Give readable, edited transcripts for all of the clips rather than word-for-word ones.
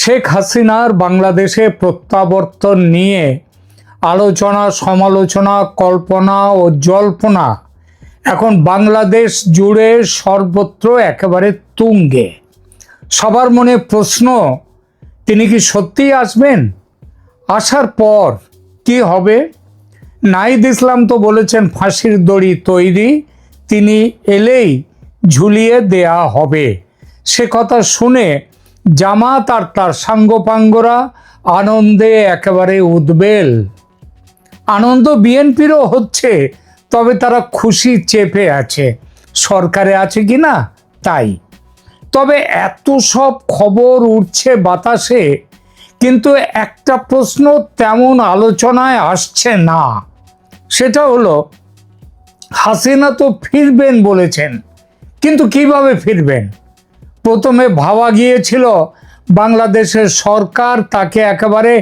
শেখ হাসিনার বাংলাদেশে প্রত্যাবর্তন নিয়ে আলোচনা, সমালোচনা, কল্পনা ও জল্পনা এখন বাংলাদেশ জুড়ে সর্বত্র একেবারে তুঙ্গে। সবার মনে প্রশ্ন, তিনি কি সত্যিই আসবেন? আসার পর কি হবে? নাহিদ ইসলাম তো বলেছেন ফাঁসির দড়ি তৈরি, তিনি এলেই ঝুলিয়ে দেয়া হবে। সে কথা শুনে জামাত আর তার সাঙ্গপাঙ্গরা আনন্দে একেবারে উদ্বেল। আনন্দ বিএনপিরও হচ্ছে, তবে তারা খুশি চেপে আছে, সরকারে আছে কিনা তাই। তবে এত সব খবর উঠছে বাতাসে, কিন্তু একটা প্রশ্ন তেমন আলোচনায় আসছে না। সেটা হলো, হাসিনা তো ফিরবেন বলেছেন, কিন্তু কিভাবে ফিরবেন? প্রথমে ভাবা গিয়েছিল বাংলাদেশের সরকার তাকে একেবারে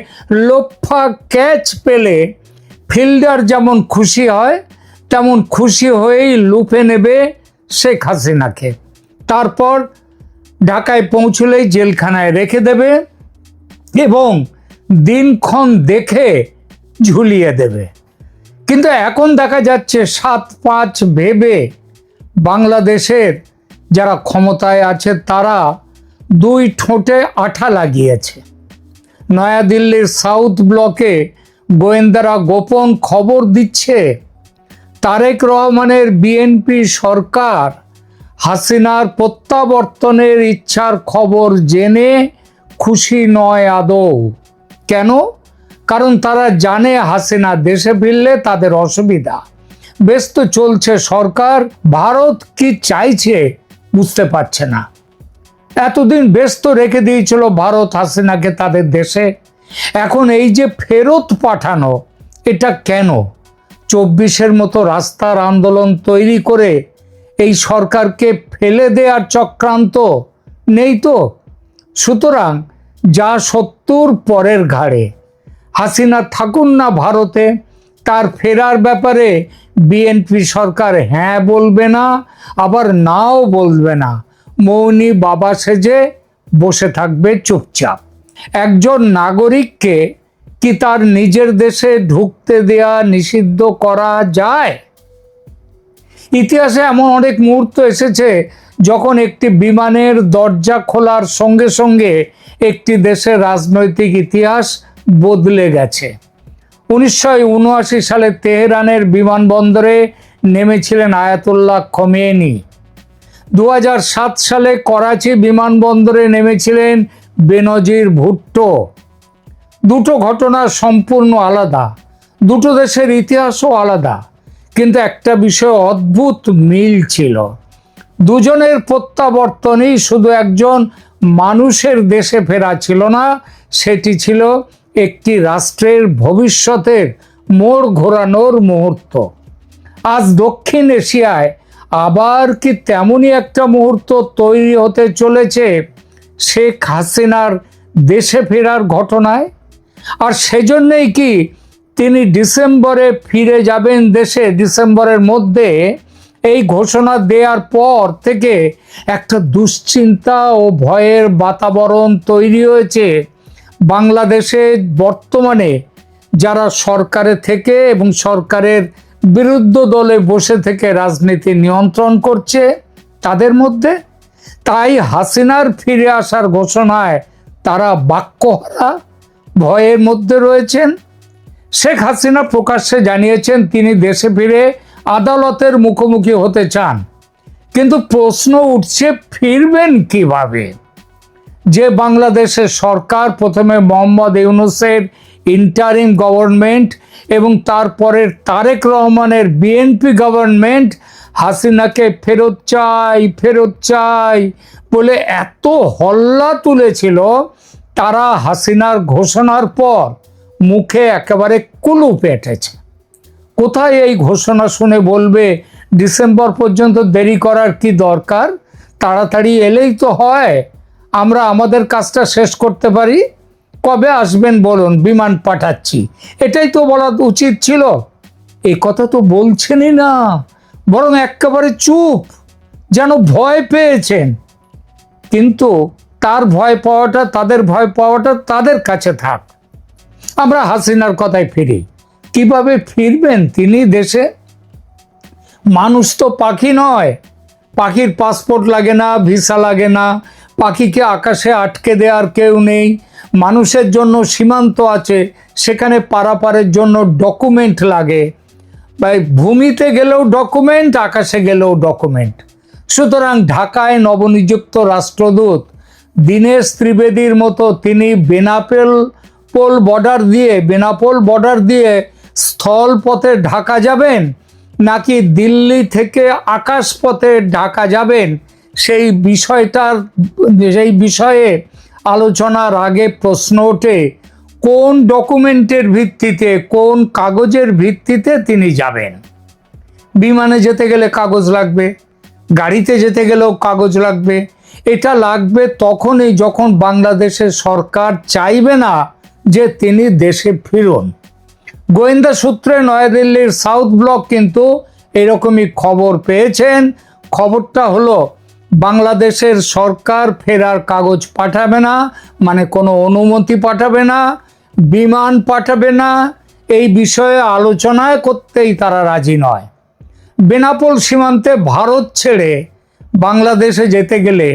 লোফা ক্যাচ পেলে ফিল্ডার যেমন খুশি হয় তেমন খুশি হয়েই লুফে নেবে শেখ হাসিনাকে, তারপর ঢাকায় পৌঁছলেই জেলখানায় রেখে দেবে এবং দিনক্ষণ দেখে ঝুলিয়ে দেবে। কিন্তু এখন দেখা যাচ্ছে 7-5 ভেবে বাংলাদেশের যারা ক্ষমতায় আছে তারা দুই ঠোঁটে আঠা লাগিয়েছে। নয়াদিল্লির সাউথ ব্লকে গোয়েন্দারা গোপন খবর দিচ্ছে তারেক রহমানের বিএনপি সরকার হাসিনার প্রত্যাবর্তনের ইচ্ছার খবর জেনে খুশি নয় আদৌ। কেন? কারণ তারা জানে হাসিনা দেশে ফিরলে তাদের অসুবিধা। ব্যস্ত চলছে সরকার, ভারত কি চাইছে বুঝতে পারছে না। এতদিন ব্যস্ত রেখে দিয়েছিল ভারত হাসিনাকে তাদের দেশে, এখন এই যে ফেরত পাঠানো, এটা কেন? 24-এর মতো রাস্তার আন্দোলন তৈরি করে এই সরকারকে ফেলে দেওয়ার চক্রান্ত নেই তো? সুতরাং যা 70 পরের ঘাড়ে। হাসিনা থাকুন না ভারতে, তার ফেরার ব্যাপারে বিএনপি সরকার হ্যাঁ বলবে না, আবার নাও বলবে না, মৌনী বাবা সেজে বসে থাকবে চুপচাপ। একজন নাগরিককে কি তার নিজের দেশে ঢুকতে দেয়া নিষিদ্ধ করা যায়? ইতিহাসে এমন অনেক মুহূর্ত এসেছে যখন একটি বিমানের দরজা খোলার সঙ্গে সঙ্গে একটি দেশের রাজনৈতিক ইতিহাস বদলে গেছে। 1979 সালে তেহরানের বিমানবন্দরে নেমেছিলেন আয়াতুল্লাহ খোমেনি। 2007 সালে করাচি বিমানবন্দরে নেমেছিলেন বেনজির ভুট্টো। দুটো ঘটনা সম্পূর্ণ আলাদা, দুটো দেশের ইতিহাসও আলাদা, কিন্তু একটা বিষয় অদ্ভুত মিল ছিল। দুজনের প্রত্যাবর্তনই শুধু একজন মানুষের দেশে ফেরা ছিল না, সেটি ছিল একটি রাষ্ট্রের ভবিষ্যতের মোড় ঘোরানোর মুহূর্ত। আজ দক্ষিণ এশিয়ায় আবার কি তেমনই একটা মুহূর্ত তৈরি হতে চলেছে শেখ হাসিনার দেশে ফেরার ঘটনায়? আর সেজন্যই কি তিনি ডিসেম্বরে ফিরে যাবেন দেশে? ডিসেম্বরের মধ্যে এই ঘোষণা দেওয়ার পর থেকে একটা দুশ্চিন্তা ও ভয়ের বাতাবরণ তৈরি হয়েছে বাংলাদেশে। বর্তমানে যারা সরকারে থেকে এবং সরকারের বিরুদ্ধ দলে বসে থেকে রাজনীতি নিয়ন্ত্রণ করছে তাদের মধ্যে, তাই হাসিনার ফিরে আসার ঘোষণায় তারা বাক্যহারা, ভয়ের মধ্যে রয়েছেন। শেখ হাসিনা প্রকাশ্যে জানিয়েছেন তিনি দেশে ফিরে আদালতের মুখোমুখি হতে চান, কিন্তু প্রশ্ন উঠছে ফিরবেন কিভাবে? যে বাংলাদেশের সরকার প্রথমে মোহাম্মদ ইউনূসের ইন্টারিম গভর্নমেন্ট এবং তারপরের তারেক রহমানের বিএনপি গভর্নমেন্ট হাসিনাকে ফেরত চাই বলে এত হল্লা তুলেছিল, তারা হাসিনার ঘোষণার পর মুখে একেবারে কুলুপ এঁটেছে। কোথায় এই ঘোষণা শুনে বলবে ডিসেম্বর পর্যন্ত দেরি করার কি দরকার, তাড়াতাড়ি এলেই তো হয়, আমরা আমাদের কাজটা শেষ করতে পারি। কবে আসবেন বলুন, বিমান পাঠাচ্ছি, এটাই তো বলা উচিত ছিল। এই কথা তো বলছেনই না, বরং একেবারে চুপ, যেন ভয় পেয়েছেন। কিন্তু তার ভয় পাওয়াটা, তাদের ভয় পাওয়াটা তাদের কাছে থাক। আমরা হাসিনার কথায় ফিরি। কিভাবে ফিরবেন তিনি দেশে? মানুষ তো পাখি নয়, পাখির পাসপোর্ট লাগে না, ভিসা লাগে না, পাখিকে আকাশে আটকে দেওয়ার কেউ নেই। মানুষের জন্য সীমান্ত আছে, সেখানে পারাপারের জন্য ডকুমেন্ট লাগে। ভাই, ভূমিতে গেলেও ডকুমেন্ট, আকাশে গেলেও ডকুমেন্ট। সুতরাং ঢাকায় নবনিযুক্ত রাষ্ট্রদূত দীনেশ ত্রিবেদীর মতো তিনি বেনাপোল বর্ডার দিয়ে স্থলপথে ঢাকা যাবেন, নাকি দিল্লি থেকে আকাশপথে ঢাকা যাবেন, সেই বিষয়ে আলোচনার আগে প্রশ্ন ওঠে কোন ডকুমেন্টের ভিত্তিতে, কোন কাগজের ভিত্তিতে তিনি যাবেন। বিমানে যেতে গেলে কাগজ লাগবে, গাড়িতে যেতে গেলেও কাগজ লাগবে। এটা লাগবে তখনই যখন বাংলাদেশের সরকার চাইবে না যে তিনি দেশে ফিরুন। গোয়েন্দা সূত্রে নয়াদিল্লির সাউথ ব্লক কিন্তু এরকমই খবর পেয়েছেন। খবরটা হলো বাংলাদেশের সরকার ফেরার কাগজ পাঠাবে না, মানে কোনো অনুমতি পাঠাবে না, বিমান পাঠাবে না। এই বিষয়ে আলোচনায় করতেই তারা রাজি নয়। বেনাপোল সীমান্তে ভারত ছেড়ে বাংলাদেশে যেতে গেলে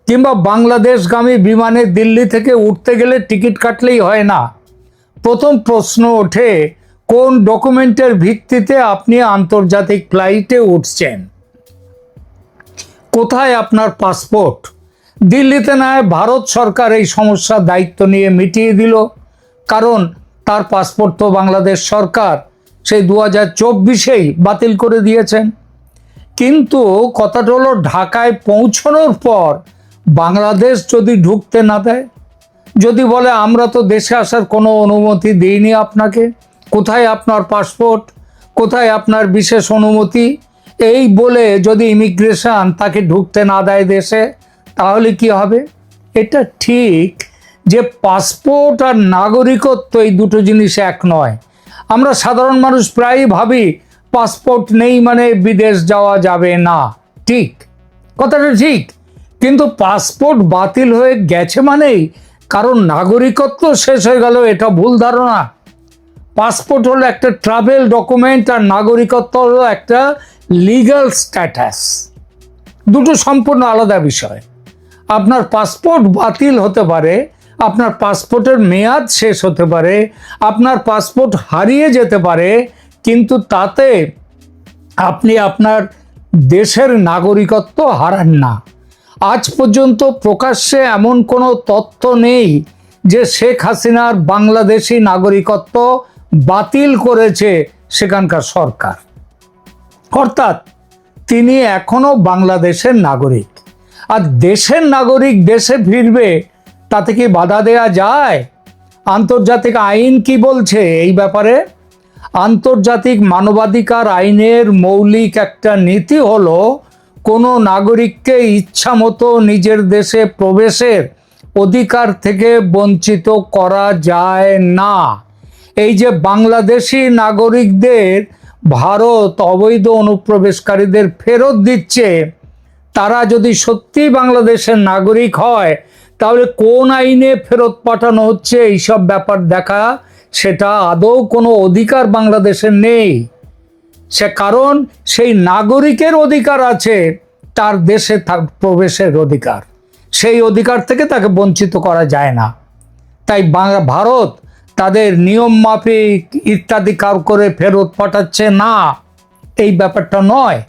কিংবা বাংলাদেশগামী বিমানে দিল্লি থেকে উঠতে গেলে টিকিট কাটলেই হয় না। প্রথম প্রশ্ন ওঠে কোন ডকুমেন্টের ভিত্তিতে আপনি আন্তর্জাতিক ফ্লাইটে উঠছেন, কোথায় আপনার পাসপোর্ট। দিল্লিতে নয় ভারত সরকার এই সমস্যার দায়িত্ব নিয়ে মিটিয়ে দিল, কারণ তার পাসপোর্ট তো বাংলাদেশ সরকার সেই 2024-এই বাতিল করে দিয়েছেন। কিন্তু কথাটা হলো ঢাকায় পৌঁছানোর পর বাংলাদেশ যদি ঢুকতে না দেয়, যদি বলে আমরা তো দেশে আসার কোনো অনুমতি দিইনি আপনাকে, কোথায় আপনার পাসপোর্ট, কোথায় আপনার বিশেষ অনুমতি, এই বলে যদি ইমিগ্রেশন তাকে ঢুকতে না দেয় দেশে, তাহলে কি হবে? এটা ঠিক যে পাসপোর্ট আর নাগরিকত্ব এই দুটো জিনিস এক নয়। আমরা সাধারণ মানুষ প্রায়ই ভাবি পাসপোর্ট নেই মানে বিদেশ যাওয়া যাবে না। ঠিক, কথাটা ঠিক, কিন্তু পাসপোর্ট বাতিল হয়ে গেছে মানেই কারণ নাগরিকত্ব শেষ হয়ে গেল, এটা ভুল ধারণা। পাসপোর্ট হলো একটা ট্রাভেল ডকুমেন্ট, আর নাগরিকত্ব হলো একটা লিগ্যাল স্ট্যাটাস। দুটো সম্পূর্ণ আলাদা বিষয়। আপনার পাসপোর্ট বাতিল হতে পারে, আপনার পাসপোর্টের মেয়াদ শেষ হতে পারে, আপনার পাসপোর্ট হারিয়ে যেতে পারে, কিন্তু তাতে আপনি আপনার দেশের নাগরিকত্ব হারান না। আজ পর্যন্ত প্রকাশ্যে এমন কোনো তথ্য নেই যে শেখ হাসিনার বাংলাদেশি নাগরিকত্ব বাতিল করেছে সেখানকার সরকার। অর্থাৎ তিনি এখনো বাংলাদেশের নাগরিক, আর দেশের নাগরিক দেশে ফিরবে, তাতে কি বাধা দেয়া যায়? আন্তর্জাতিক আইন কি বলছে এই ব্যাপারে? আন্তর্জাতিক মানবাধিকার আইনের মৌলিক একটা নীতি হলো কোনো নাগরিককে ইচ্ছামতো নিজের দেশে প্রবেশের অধিকার থেকে বঞ্চিত করা যায় না। এই যে বাংলাদেশি নাগরিকদের ভারত অবৈধ অনুপ্রবেশকারীদের ফেরত দিচ্ছে, তারা যদি সত্যি বাংলাদেশের নাগরিক হয় তাহলে কোন আইনে ফেরত পাঠানো হচ্ছে এইসব ব্যাপার দেখা, সেটা আদৌ কোনো অধিকার বাংলাদেশের নেই। সে কারণ সেই নাগরিকের অধিকার আছে তার দেশে প্রবেশের অধিকার, সেই অধিকার থেকে তাকে বঞ্চিত করা যায় না। তাই ভারত তাদের নিয়ম মাফিক ইত্যাদি কার করে ফেরত পাঠাচ্ছে না, এই ব্যাপারটা নয়।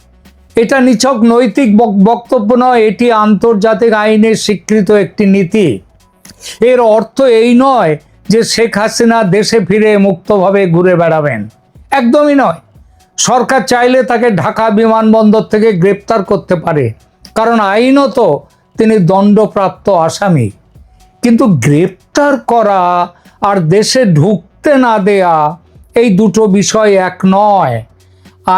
এটা নিছক নৈতিক বক্তব্য নয়, এটি আন্তর্জাতিক আইনের স্বীকৃত একটি নীতি। এর অর্থ এই নয় যে শেখ হাসিনা দেশে ফিরে মুক্তভাবে ঘুরে বেড়াবেন, একদমই নয়। সরকার চাইলে তাকে ঢাকা বিমানবন্দর থেকে গ্রেপ্তার করতে পারে, কারণ আইনত তিনি দণ্ডপ্রাপ্ত আসামি। কিন্তু গ্রেপ্তার করা আর দেশে ঢুকতে না দেয়া এই দুটো বিষয় এক নয়।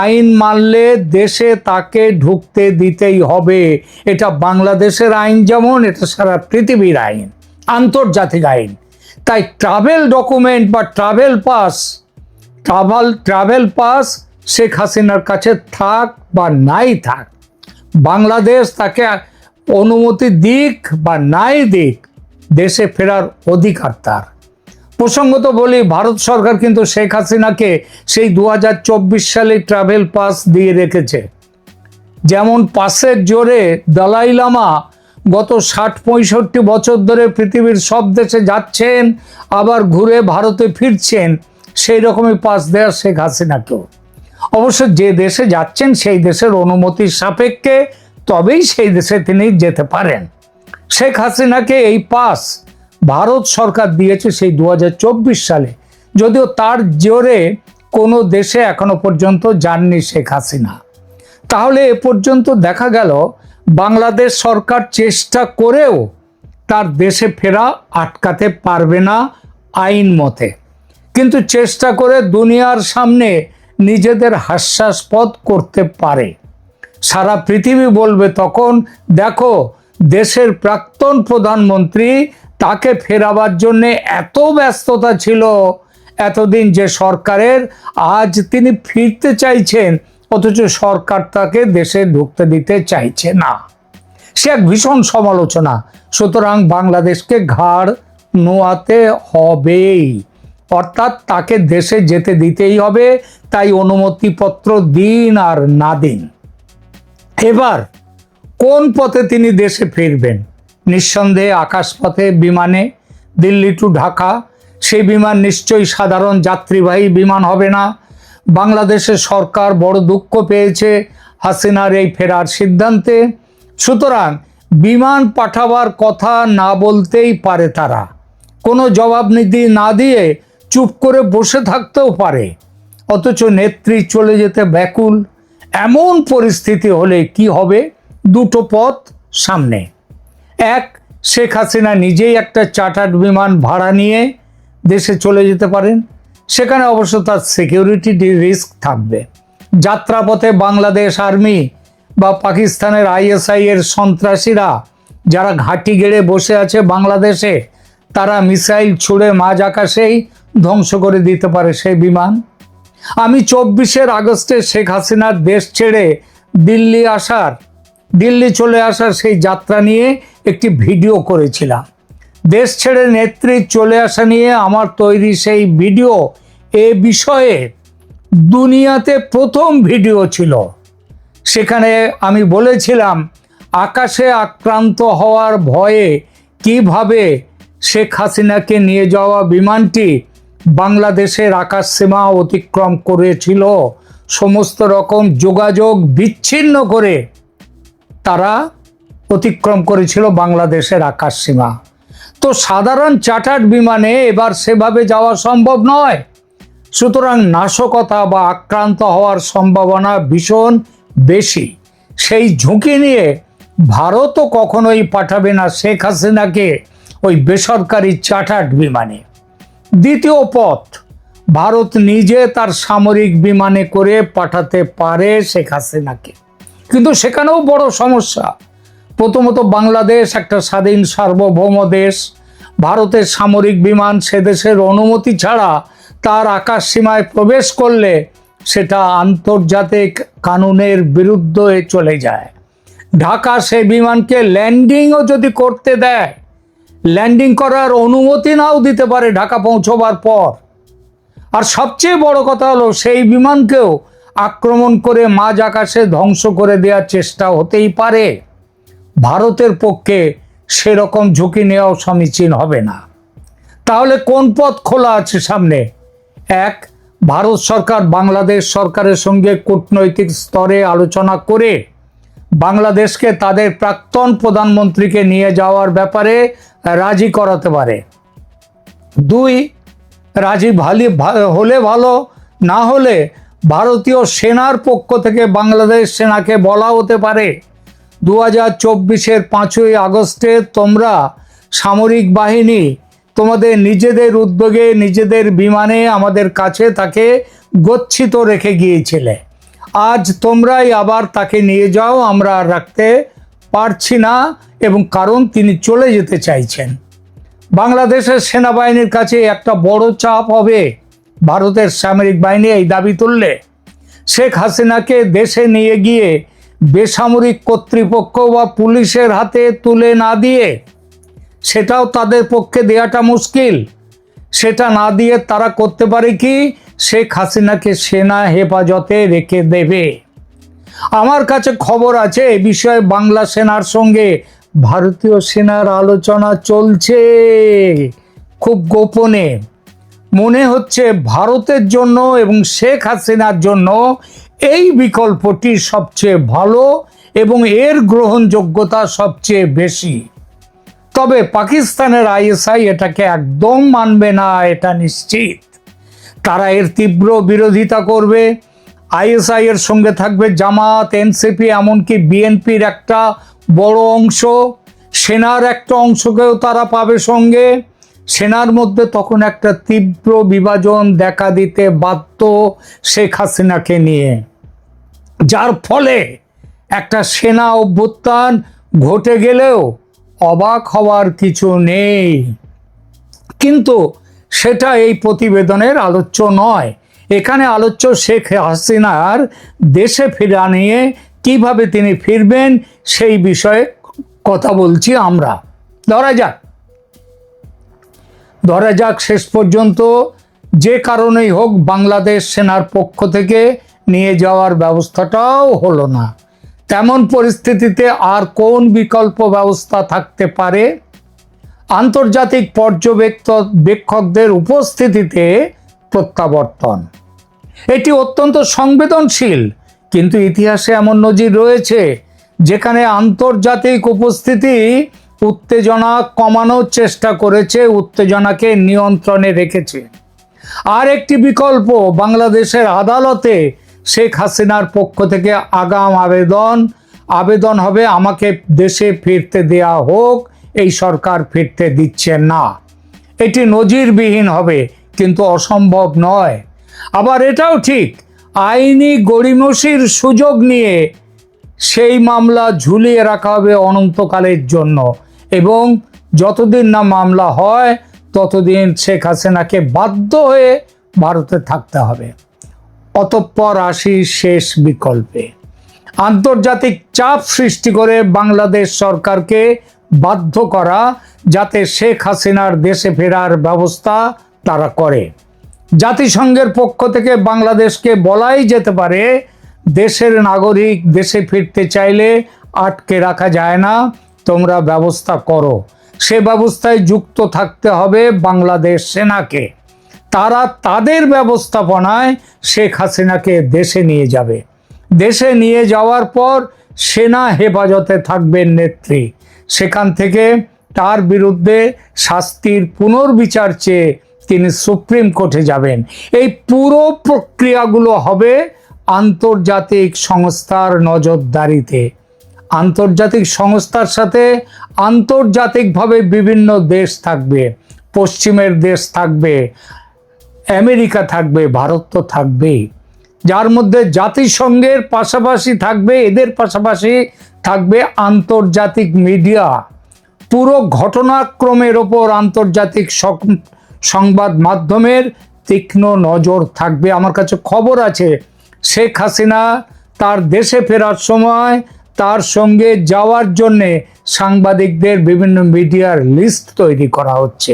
আইন মানলে দেশে তাকে ঢুকতে দিতেই হবে। এটা বাংলাদেশের আইন যেমন, এটা সারা পৃথিবীর আইন, আন্তর্জাতিক আইন। তাই ট্রাভেল ডকুমেন্ট বা ট্রাভেল পাস শেখ হাসিনার কাছে থাক বা নাই থাক, বাংলাদেশ তাকে অনুমতি দিক বা নাই দিক, দেশে ফেরার অধিকার তার। প্রসঙ্গত বলি, ভারত সরকার কিন্তু শেখ হাসিনাকে সেই 2024 সালে ট্রাভেল পাস দিয়ে রেখেছে। যেমন পাসের জোরে দলাই লামা গত 60-65 বছর ধরে পৃথিবীর সব দেশে যাচ্ছেন, আবার ঘুরে ভারতে ফিরছেন, সেই রকমই পাস দেয়া শেখ হাসিনাকেও। অবশ্য যে দেশে যাচ্ছেন সেই দেশের অনুমতির সাপেক্ষে তবেই সেই দেশে তিনি যেতে পারেন। শেখ হাসিনাকে এই পাস ভারত সরকার দিয়েছে সেই 2024 সালে, যদিও তার জোরে কোনো দেশে এখনো পর্যন্ত যাননি শেখ হাসিনা। তাহলে এ পর্যন্ত দেখা গেল বাংলাদেশ সরকার চেষ্টা করেও তার দেশে ফেরা আটকাতে পারবে না আইন মতে, কিন্তু চেষ্টা করে দুনিয়ার সামনে নিজেদের হাস্যাস্পদ করতে পারে। সারা পৃথিবী বলবে তখন, দেখো দেশের প্রাক্তন প্রধানমন্ত্রী, তাকে ফেরাবার জন্য এত ব্যস্ততা ছিল এতদিন যে সরকারের, আজ তিনি ফিরতে চাইছেন অথচ সরকার তাকে দেশে ঢুকতে দিতে চাইছে না। সে এক ভীষণ সমালোচনা। সুতরাং বাংলাদেশকে ঘাড় নোয়াতে হবেই, অর্থাৎ তাকে দেশে যেতে দিতেই হবে। তাই অনুমতিপত্র দিন আর না দিন। এবার কোন পথে তিনি দেশে ফিরবেন? নিঃসন্দেহে আকাশপথে, বিমানে, দিল্লি টু ঢাকা। সেই বিমান নিশ্চয়ই সাধারণ যাত্রীবাহী বিমান হবে না। বাংলাদেশের সরকার বড় দুঃখ পেয়েছে হাসিনার এই ফেরার সিদ্ধান্তে। সুতরাং বিমান পাঠাবার কথা না বলতেই পারে তারা, কোনো জবাবদিহি না দিয়ে চুপ করে বসে থাকতেও পারে। অথচ নেত্রী চলে যেতে ব্যাকুল। এমন পরিস্থিতি হলে কি হবে? দুটো পথ সামনে। এক, শেখ হাসিনা নিজেই একটা চার্টার্ড বিমান ভাড়া নিয়ে দেশে চলে যেতে পারেন। সেখানে অবশ্য তার সিকিউরিটি রিস্ক থাকবে। যাত্রাপথে বাংলাদেশ আর্মি বা পাকিস্তানের ISI এর সন্ত্রাসীরা যারা ঘাঁটি গেড়ে বসে আছে বাংলাদেশে, তারা মিসাইল ছুড়ে মাঝ আকাশেই ধ্বংস করে দিতে পারে সেই বিমান। আমি 24 আগস্টে শেখ হাসিনার দেশ ছেড়ে দিল্লি চলে আসার সেই যাত্রা নিয়ে একটি ভিডিও করেছিলাম। দেশ ছেড়ে নেত্রী চলে আসা নিয়ে আমার তৈরি সেই ভিডিও এ বিষয়ে দুনিয়াতে প্রথম ভিডিও ছিল। সেখানে আমি বলেছিলাম আকাশে আক্রান্ত হওয়ার ভয়ে কিভাবে শেখ হাসিনাকে নিয়ে যাওয়া বিমানটি বাংলাদেশের আকাশ সীমা অতিক্রম করেছিল। সমস্ত রকম যোগাযোগ বিচ্ছিন্ন করে তারা অতিক্রম করেছিল বাংলাদেশের আকাশ সীমা। তো সাধারণ চার্টার্ড বিমানে এবার সেভাবে যাওয়া সম্ভব নয়। সুতরাং নাশকতা বা আক্রান্ত হওয়ার সম্ভাবনা ভীষণ বেশি। সেই ঝুঁকি নিয়ে ভারতও কখনোই পাঠাবে না শেখ হাসিনাকে ওই বেসরকারি চার্টার্ড বিমানে। দ্বিতীয় পথ, ভারত নিজে তার সামরিক বিমানে করে পাঠাতে পারে শেখ হাসিনাকে, কিন্তু সেখানেও বড় সমস্যা। প্রথমত, বাংলাদেশ একটা স্বাধীন সার্বভৌম দেশ। ভারতের সামরিক বিমান সে দেশের অনুমতি ছাড়া তার আকাশ সীমায় প্রবেশ করলে সেটা আন্তর্জাতিক কানুনের বিরুদ্ধে চলে যায়। ঢাকা সে বিমানকে ল্যান্ডিংও যদি করতে দেয়, ল্যান্ডিং করার অনুমতি নাও দিতে পারে ঢাকা পৌঁছবার পর। আর সবচেয়ে বড় কথা হলো, সেই বিমানকেও আক্রমণ করে মাঝ আকাশে ধ্বংস করে দেওয়ার চেষ্টা হতেই পারে। ভারতের পক্ষে সেরকম ঝুঁকি নেওয়াও সমীচীন হবে না। তাহলে কোন পথ খোলা আছে সামনে? এক, ভারত সরকার বাংলাদেশ সরকারের সঙ্গে কূটনৈতিক স্তরে আলোচনা করে বাংলাদেশকে তাদের প্রাক্তন প্রধানমন্ত্রীকে নিয়ে যাওয়ার ব্যাপারে রাজি করাতে পারে। দুই, রাজি হলে ভালো, না হলে ভারতীয় সেনার পক্ষ থেকে বাংলাদেশ সেনাকে বলা হতে পারে 2024-এর 5ই আগস্টে তোমরা সামরিক বাহিনী তোমাদের নিজেদের উদ্যোগে নিজেদের বিমানে আমাদের কাছে তাকে গচ্ছিত রেখে গিয়েছিলে। আজ তোমরাই আবার তাকে নিয়ে যাও, আমরা আর রাখতে পারছি না, এবং কারণ তিনি চলে যেতে চাইছেন। বাংলাদেশের সেনাবাহিনীর কাছে একটা বড় চাপ হবে ভারতের সামরিক বাহিনী এই দাবি তুললে। শেখ হাসিনাকে দেশে নিয়ে গিয়ে বেসামরিক কর্তৃপক্ষ বা পুলিশের হাতে তুলে না দিয়ে, সেটাও তাদের পক্ষে দেওয়াটা মুশকিল, সেটা না দিয়ে তারা করতে পারে কি, শেখ হাসিনাকে সেনা হেফাজতে রেখে দেবে। আমার কাছে খবর আছে এ বিষয়ে বাংলা সেনার সঙ্গে ভারতীয় সেনার আলোচনা চলছে খুব গোপনে। মনে হচ্ছে ভারতের জন্য এবং শেখ হাসিনার জন্য এই বিকল্পটি সবচেয়ে ভালো এবং এর গ্রহণযোগ্যতা সবচেয়ে বেশি। তবে পাকিস্তানের আইএসআই এটাকে একদম মানবে না, এটা নিশ্চিত। তারা এর তীব্র বিরোধিতা করবে। আইএসআই এর সঙ্গে থাকবে জামাত, এনসিপি, এমনকি বিএনপির একটা বড় অংশ, সেনার একটা অংশকেও তারা পাবে সঙ্গে। সেনার মধ্যে তখন একটা তীব্র বিভাজন দেখা দিতে বাধ্য শেখ হাসিনাকে নিয়ে, যার ফলে একটা সেনা অভ্যুত্থান ঘটে গেলেও অবাক হওয়ার কিছু নেই। কিন্তু সেটা এই প্রতিবেদনের আলোচ্য নয়। এখানে আলোচ্য শেখ হাসিনার দেশে ফেরা নিয়ে, কিভাবে তিনি ফিরবেন সেই বিষয়ে কথা বলছি আমরা। ধরা যাক শেষ পর্যন্ত যে কারণেই হোক বাংলাদেশ সেনার পক্ষ থেকে নিয়ে যাওয়ার ব্যবস্থাটাও হলো না। তেমন পরিস্থিতিতে আর কোন বিকল্প ব্যবস্থা থাকতে পারে? আন্তর্জাতিক পর্যবেক্ষকদের উপস্থিতিতে প্রত্যাবর্তন। এটি অত্যন্ত সংবেদনশীল, কিন্তু ইতিহাসে এমন নজির রয়েছে যেখানে আন্তর্জাতিক উপস্থিতি উত্তেজনা কমানোর চেষ্টা করেছে, উত্তেজনাকে নিয়ন্ত্রণে রেখেছে। আর একটি বিকল্প, বাংলাদেশের আদালতে শেখ হাসিনার পক্ষ থেকে আগাম আবেদন হবে আমাকে দেশে ফিরতে দেয়া হোক, এই সরকার ফিরতে দিচ্ছে না। এটি নজিরবিহীন হবে, কিন্তু অসম্ভব নয়। আবার এটাও ঠিক, আইনি গড়িমসির সুযোগ নিয়ে সেই মামলা ঝুলিয়ে রাখা হবে অনন্তকালের জন্য, এবং যতদিন না মামলা হয় ততদিন শেখ হাসিনাকে বাধ্য হয়ে ভারতে থাকতে হবে। অতঃপর আসি শেষ বিকল্পে, আন্তর্জাতিক চাপ সৃষ্টি করে বাংলাদেশ সরকারকে বাধ্য করা যাতে শেখ হাসিনার দেশে ফেরার ব্যবস্থা তারা করে। জাতিসংঘের পক্ষ থেকে বাংলাদেশকে বলাই যেতে পারে, দেশের নাগরিক দেশে ফিরতে চাইলে আটকে রাখা যায় না, তোমরা ব্যবস্থা করো। সে ব্যবস্থায় যুক্ত থাকতে হবে বাংলাদেশ সেনাকে। তারা তাদের ব্যবস্থাপনায় শেখ হাসিনাকে দেশে নিয়ে যাবে। দেশে নিয়ে যাওয়ার পর সেনা হেফাজতে থাকবেন নেত্রী। সেখান থেকে তার বিরুদ্ধে শাস্তির পুনর্বিচার চেয়ে তিনি সুপ্রিম কোর্টে যাবেন। এই পুরো প্রক্রিয়াগুলো হবে আন্তর্জাতিক সংস্থার নজরদারিতে। আন্তর্জাতিক সংস্থার সাথে আন্তর্জাতিকভাবে বিভিন্ন দেশ থাকবে, পশ্চিমের দেশ থাকবে, আমেরিকা থাকবে, ভারত তো থাকবেই, যার মধ্যে জাতিসংঘের পাশাপাশি থাকবে, এদের পাশাপাশি থাকবে আন্তর্জাতিক মিডিয়া। পুরো ঘটনাক্রমের ওপর আন্তর্জাতিক সংবাদ মাধ্যমের তীক্ষ্ণ নজর থাকবে। আমার কাছে খবর আছে শেখ হাসিনা তার দেশে ফেরার সময় তার সঙ্গে যাওয়ার জন্যে সাংবাদিকদের বিভিন্ন মিডিয়ার লিস্ট তৈরি করা হচ্ছে,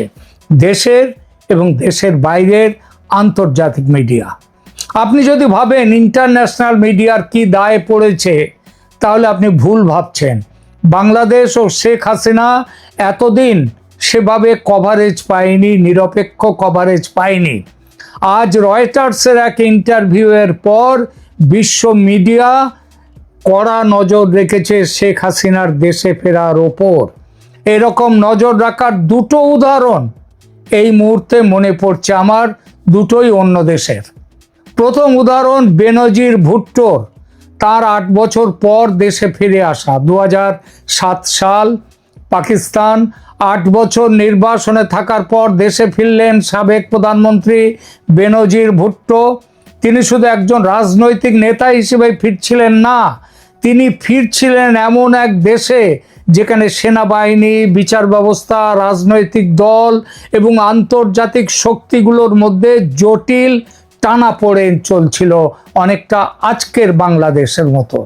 দেশের এবং দেশের বাইরের আন্তর্জাতিক মিডিয়া। আপনি যদি ভাবেন ইন্টারন্যাশনাল মিডিয়ার কি দায় পড়েছে, তাহলে আপনি ভুল ভাবছেন। বাংলাদেশ ও শেখ হাসিনা এতদিন সেভাবে কভারেজ পায়নি, নিরপেক্ষ কভারেজ পায়নি। আজ রয়টার্সের এক ইন্টারভিউয়ের পর বিশ্ব মিডিয়া কড়া নজর রেখেছে শেখ হাসিনার দেশে ফেরার ওপর। এরকম নজর রাখার দুটো উদাহরণ এই মুহূর্তে মনে পড়ছে আমার, দুটোই অন্য দেশের। প্রথম উদাহরণ বেনজির ভুট্টোর, তার 8 বছর পর দেশে ফিরে আসা। 2007 সাল, পাকিস্তান। 8 বছর নির্বাসনে থাকার পর দেশে ফিরলেন সাবেক প্রধানমন্ত্রী বেনজির ভুট্টো। তিনি শুধু একজন রাজনৈতিক নেতা হিসেবে ফিরছিলেন না, তিনি ফিরছিলেন এমন এক দেশে যেখানে সেনাবাহিনী, বিচার ব্যবস্থা, রাজনৈতিক দল এবং আন্তর্জাতিক শক্তিগুলোর মধ্যে জটিল টানাপোড়েন চলছিল, অনেকটা আজকের বাংলাদেশের মতো।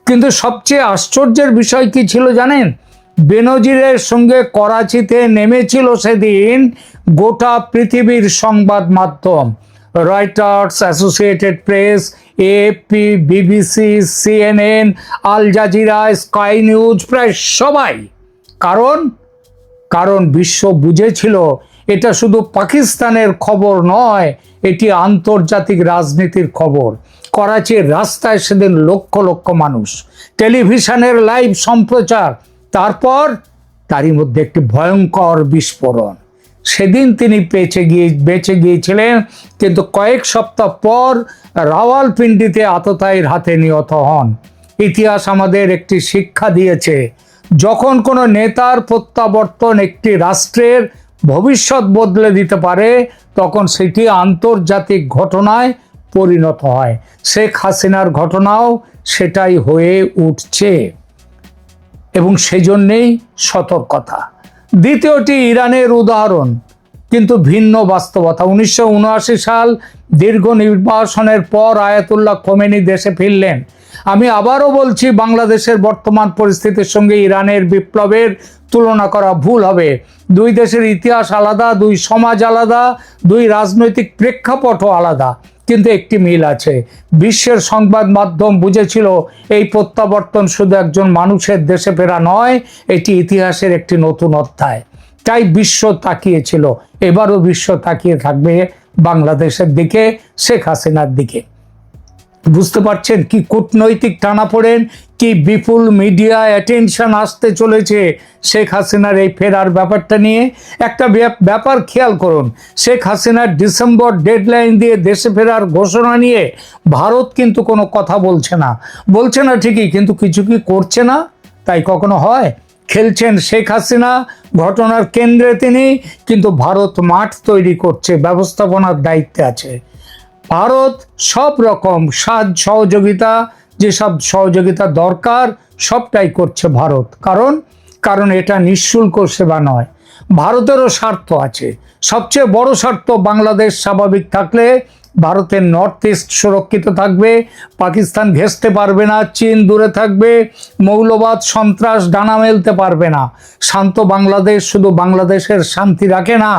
কিন্তু সবচেয়ে আশ্চর্যের বিষয় কি ছিল জানেন? বেনজিরের সঙ্গে করাচিতে নেমেছিল সেদিন গোটা পৃথিবীর সংবাদ মাধ্যম, Reuters, Associated Press, AFP, BBC, CNN, Al Jazeera, Sky News, প্রায় সবাই। কারণ বিশ্ব বুঝেছিল এটা শুধু পাকিস্তানের খবর নয়, এটি আন্তর্জাতিক রাজনীতির খবর। করাচির রাস্তায় সেদিন লক্ষ লক্ষ মানুষ, টেলিভিশনের লাইভ সম্প্রচার, তারপর তারই মধ্যে একটি ভয়ঙ্কর বিস্ফোরণ। সেদিন তিনি বেঁচে গিয়েছিলেন, কিন্তু কয়েক সপ্তাহ পর রাওয়ালপিন্ডিতে আততায়ীর হাতে নিহত হন। ইতিহাস আমাদের একটি শিক্ষা দিয়েছে, যখন কোনো নেতার প্রত্যাবর্তন একটি রাষ্ট্রের ভবিষ্যৎ বদলে দিতে পারে, তখন সেটি আন্তর্জাতিক ঘটনায় পরিণত হয়। শেখ হাসিনার ঘটনাও সেটাই হয়ে উঠছে, এবং সেজন্যেই সতর্কতা। দ্বিতীয়টি ইরানের উদাহরণ, কিন্তু ভিন্ন বাস্তবতা। 1979 সাল দীর্ঘ নির্বাসনের পর আয়াতুল্লাহ খোমেনি দেশে ফিরলেন। আমি আবারও বলছি, বাংলাদেশের বর্তমান পরিস্থিতির সঙ্গে ইরানের বিপ্লবের তুলনা করা ভুল হবে। দুই দেশের ইতিহাস আলাদা, দুই সমাজ আলাদা, দুই রাজনৈতিক প্রেক্ষাপটও আলাদা, কিন্তু একটি মিল আছে। বিশ্বের সংবাদ মাধ্যম বুঝেছিল এই প্রত্যাবর্তন শুধু একজন মানুষের দেশে ফেরা নয়, এটি ইতিহাসের একটি নতুন অধ্যায়। তাই বিশ্ব তাকিয়েছিল, এবারও বিশ্ব তাকিয়ে থাকবে বাংলাদেশের দিকে, শেখ হাসিনার দিকে। বুঝতে পারছেন কি কূটনৈতিক টানাপোড়েন, কি বিপুল মিডিয়া অ্যাটেনশন আসতে চলেছে শেখ হাসিনার এই ফেরার ব্যাপারটা নিয়ে। একটা ব্যাপার খেয়াল করুন, শেখ হাসিনার ডিসেম্বর ডেডলাইন দিয়ে দেশে ফেরার ঘোষণা নিয়ে ভারত কিন্তু কোনো কথা বলছে না ঠিকই, কিন্তু কিছু কি করছে না? তাই কখনো হয়? খেলছেন শেখ হাসিনা, ঘটনার কেন্দ্রে তিনি, কিন্তু ভারত মাঠ তৈরি করছে, ব্যবস্থাপনার দায়িত্বে আছে ভারত। সব রকম সহযোগিতা, যেসব সহযোগিতা দরকার সবটাই করছে ভারত। কারণ এটা নিঃশুল্ক সেবা নয়, ভারতেরও স্বার্থ আছে। সবচেয়ে বড় স্বার্থ, বাংলাদেশ স্বাভাবিক থাকলে ভারতের নর্থ ইস্ট সুরক্ষিত থাকবে, পাকিস্তান ঘেঁষতে পারবে না, চীন দূরে থাকবে, মৌলবাদ সন্ত্রাস ডানা মেলতে পারবে না। শান্ত বাংলাদেশ শুধু বাংলাদেশের শান্তি রাখে না,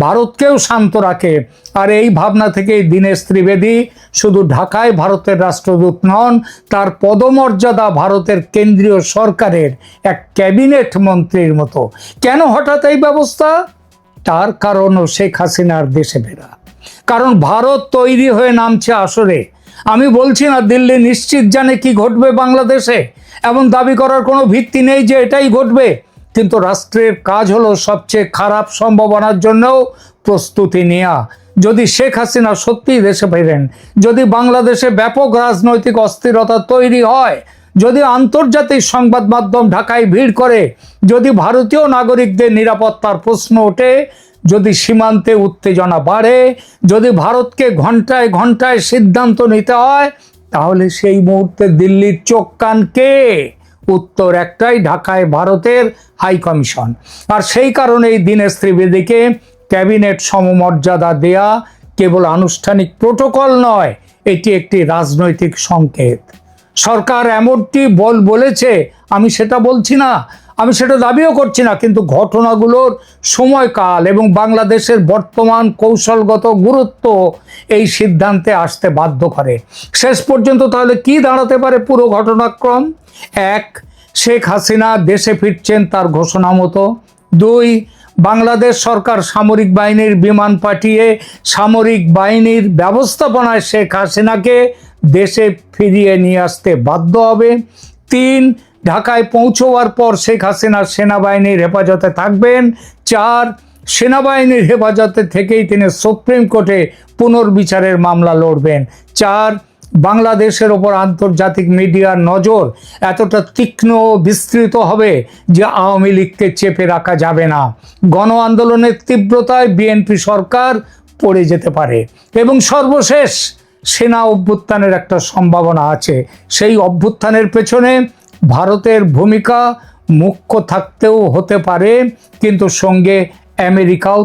ভারতকেও শান্ত রাখে। আর এই ভাবনা থেকেই দীনেশ ত্রিবেদী শুধু ঢাকায় ভারতের রাষ্ট্রদূত নন, তার পদমর্যাদা ভারতের কেন্দ্রীয় সরকারের এক ক্যাবিনেট মন্ত্রীর মতো। কেন হঠাৎ এই ব্যবস্থা? তার কারণও শেখ হাসিনার দেশে ফেরা। কারণ ভারত তৈরি হয়ে নামছে আসরে। আমি বলছি না দিল্লি নিশ্চিত জানে কি ঘটবে বাংলাদেশে, এমন দাবি করার কোনো ভিত্তি নেই যে এটাই ঘটবে, কিন্তু রাষ্ট্রের কাজ হলো সবচেয়ে খারাপ সম্ভাবনার জন্যও প্রস্তুতি নেওয়া। যদি শেখ হাসিনা সত্যিই দেশে ফেরেন, যদি বাংলাদেশে ব্যাপক রাজনৈতিক অস্থিরতা তৈরি হয়, যদি আন্তর্জাতিক সংবাদ মাধ্যম ঢাকায় ভিড় করে, যদি ভারতীয় নাগরিকদের নিরাপত্তার প্রশ্ন ওঠে, যদি সীমান্তে উত্তেজনা বাড়ে, যদি ভারতকে ঘন্টায় ঘন্টায় সিদ্ধান্ত নিতে হয়, তাহলে সেই মুহূর্তে দিল্লির চোখ কান কে? উত্তর একটাই, ঢাকায় ভারতের হাই কমিশন। আর সেই কারণেই দীনেশ ত্রিবেদীকে ক্যাবিনেট সমমর্যাদা দেয়া কেবল আনুষ্ঠানিক প্রোটোকল নয়, এটি একটি রাজনৈতিক সংকেত। সরকার এমনটি বলেছে, আমি সেটা বলছি না, আমি সেটা দাবিও করছি না, কিন্তু ঘটনাগুলোর সময়কাল এবং বাংলাদেশের বর্তমান কৌশলগত গুরুত্ব এই সিদ্ধান্তে আসতে বাধ্য করে। শেষ পর্যন্ত তাহলে কি দাঁড়াতে পারে পুরো ঘটনাক্রম? 1, শেখ হাসিনা দেশে ফিরছেন তার ঘোষণা মতো। 2, বাংলাদেশ সরকার সামরিক বাহিনীর বিমান পাঠিয়ে সামরিক বাহিনীর ব্যবস্থাপনায় শেখ হাসিনাকে দেশে ফিরিয়ে নিয়ে আসতে বাধ্য হবে। 3, ঢাকায় পৌঁছবার পর শেখ হাসিনা সেনাবাহিনীর হেফাজতে থাকবেন। 4, সেনাবাহিনীর হেফাজতে থেকেই তিনি সুপ্রিম কোর্টে পুনর্বিচারের মামলা লড়বেন। 4, বাংলাদেশের ওপর আন্তর্জাতিক মিডিয়ার নজর এতটা তীক্ষ্ণ ও বিস্তৃত হবে যে আওয়ামী লীগকে চেপে রাখা যাবে না। গণ আন্দোলনের তীব্রতায় বিএনপি সরকার পড়ে যেতে পারে। এবং সর্বশেষ, সেনা অভ্যুত্থানের একটা সম্ভাবনা আছে। সেই অভ্যুত্থানের পেছনে ভারতের ভূমিকা মুখ্য থাকতেও হতে পারে, কিন্তু সঙ্গে আমেরিকাও